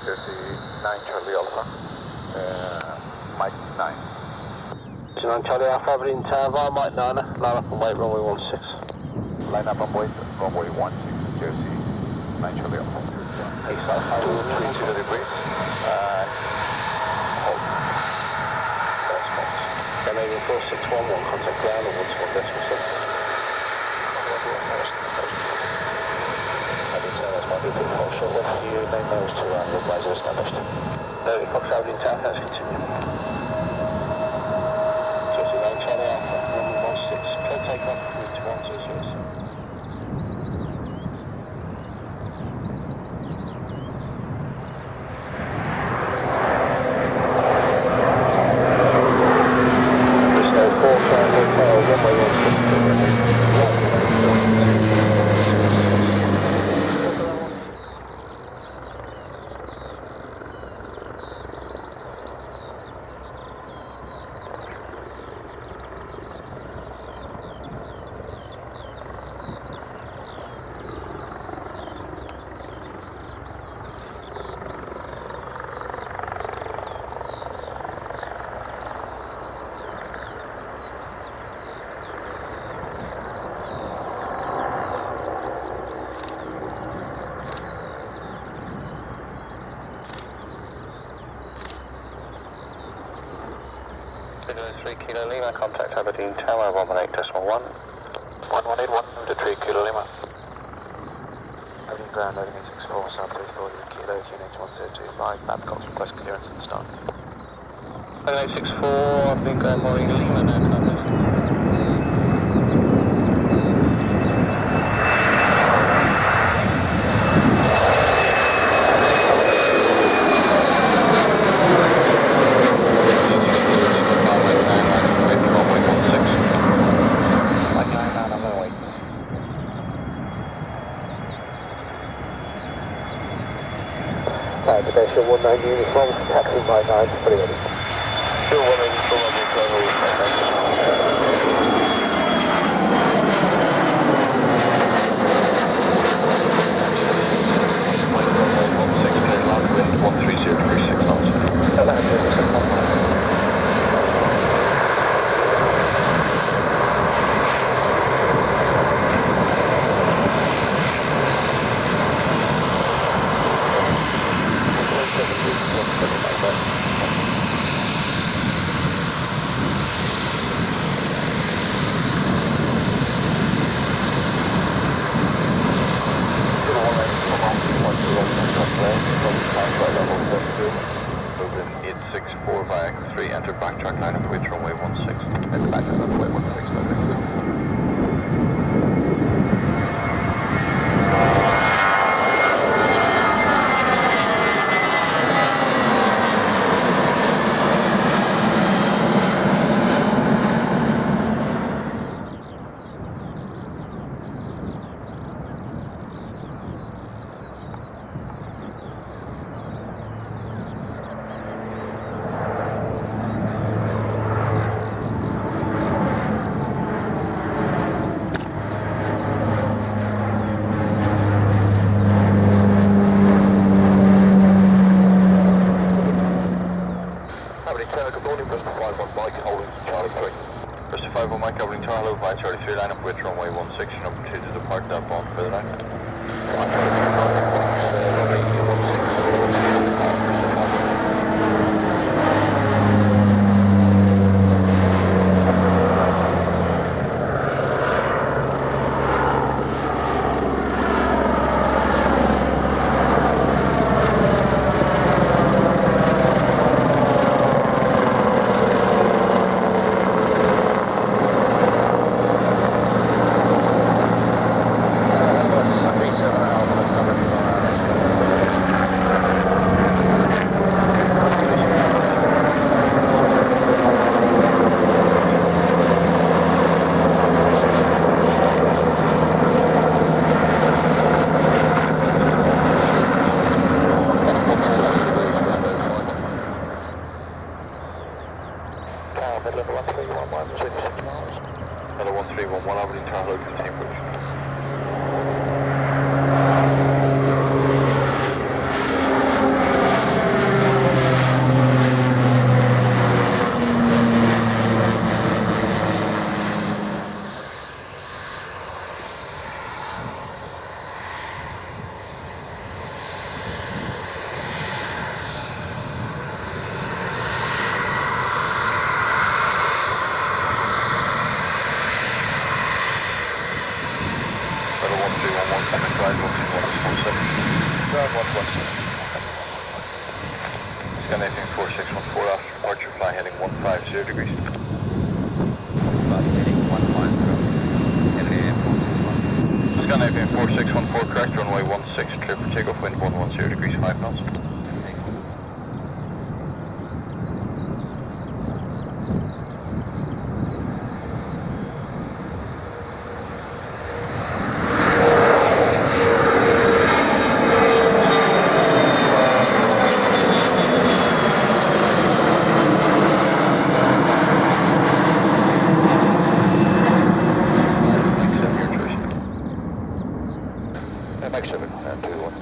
Jersey 9 Charlie Alpha, Mike 9. 9 Charlie Alpha, Aberdeen Tower, Mike 9, line up and wait, runway 16. Line up and wait, runway 16, Jersey 9 Charlie Alpha. 232 degrees. Hold. First box. Canadian 4611, contact ground or 121.6. Short left for you, 9 miles to your blazer established. 30 Fox Aberdeen Tower, let's continue. Jersey 9 Charlie Alpha, runway 16, clear takeoff, route 126. Kilo Lima, contact Aberdeen Tower, 118.1. 1181, move to 3 Kilo Lima. Aberdeen ground, loading 864, South 34, Kilo, QNH 1025, Babcock's request clearance and start. 864, Aberdeen ground, loading Lima, no contact. Station 19 uniform, taxi by 9, pretty ready. 130 degrees 6 knots. Moving 864 via 3, enter backtrack line of width runway 16, and backtrack runway 16, good morning, Bristol 51 Mike, holding Charlie 3. Bristol 51 Mike, holding Charlie by Charlie 3, line up with runway 16, number 2 to depart that bond for the line. Scandinavian 4614 after departure, fly heading 150 degrees. Heading 150. LA 461. Scandinavian 4614, correct, runway 16, clear for takeoff, wind 110 degrees, 5 knots. Mike 7, 2-1.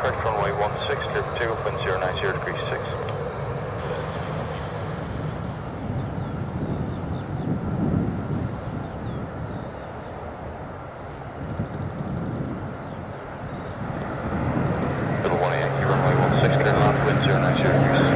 Correct, runway 16, clear for takeoff, wind 090 degrees 6. Level 1 Yankee, runway 16, clear to land, wind 090 degrees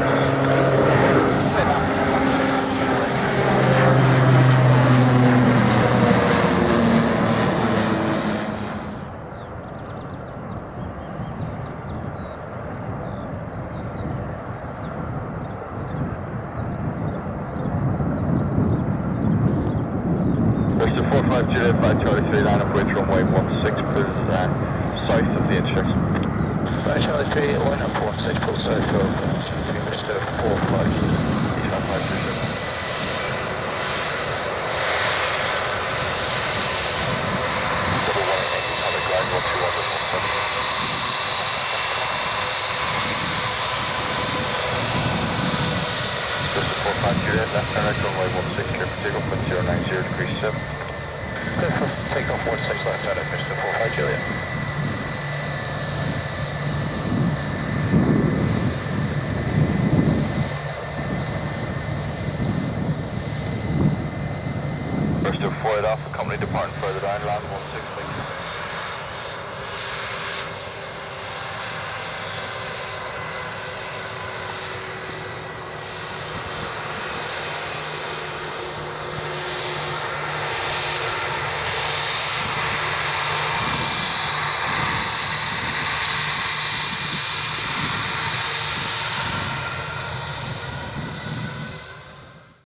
45 Juliet 5 Charlie 3, line up with runway 16, pull south of the intersection. 5 Charlie 3, line up 16, pull south of Mr. 45. East 15 Juliet. Level 1 Yankee, public line 121.17. Bristol 45 Juliet, left turn right, runway 16, clear for takeoff, wind 090 degrees 7. Clear for takeoff 16 left out of Mr. 45 Juliet. Bristol 4 off, accompany departing further down, land 16.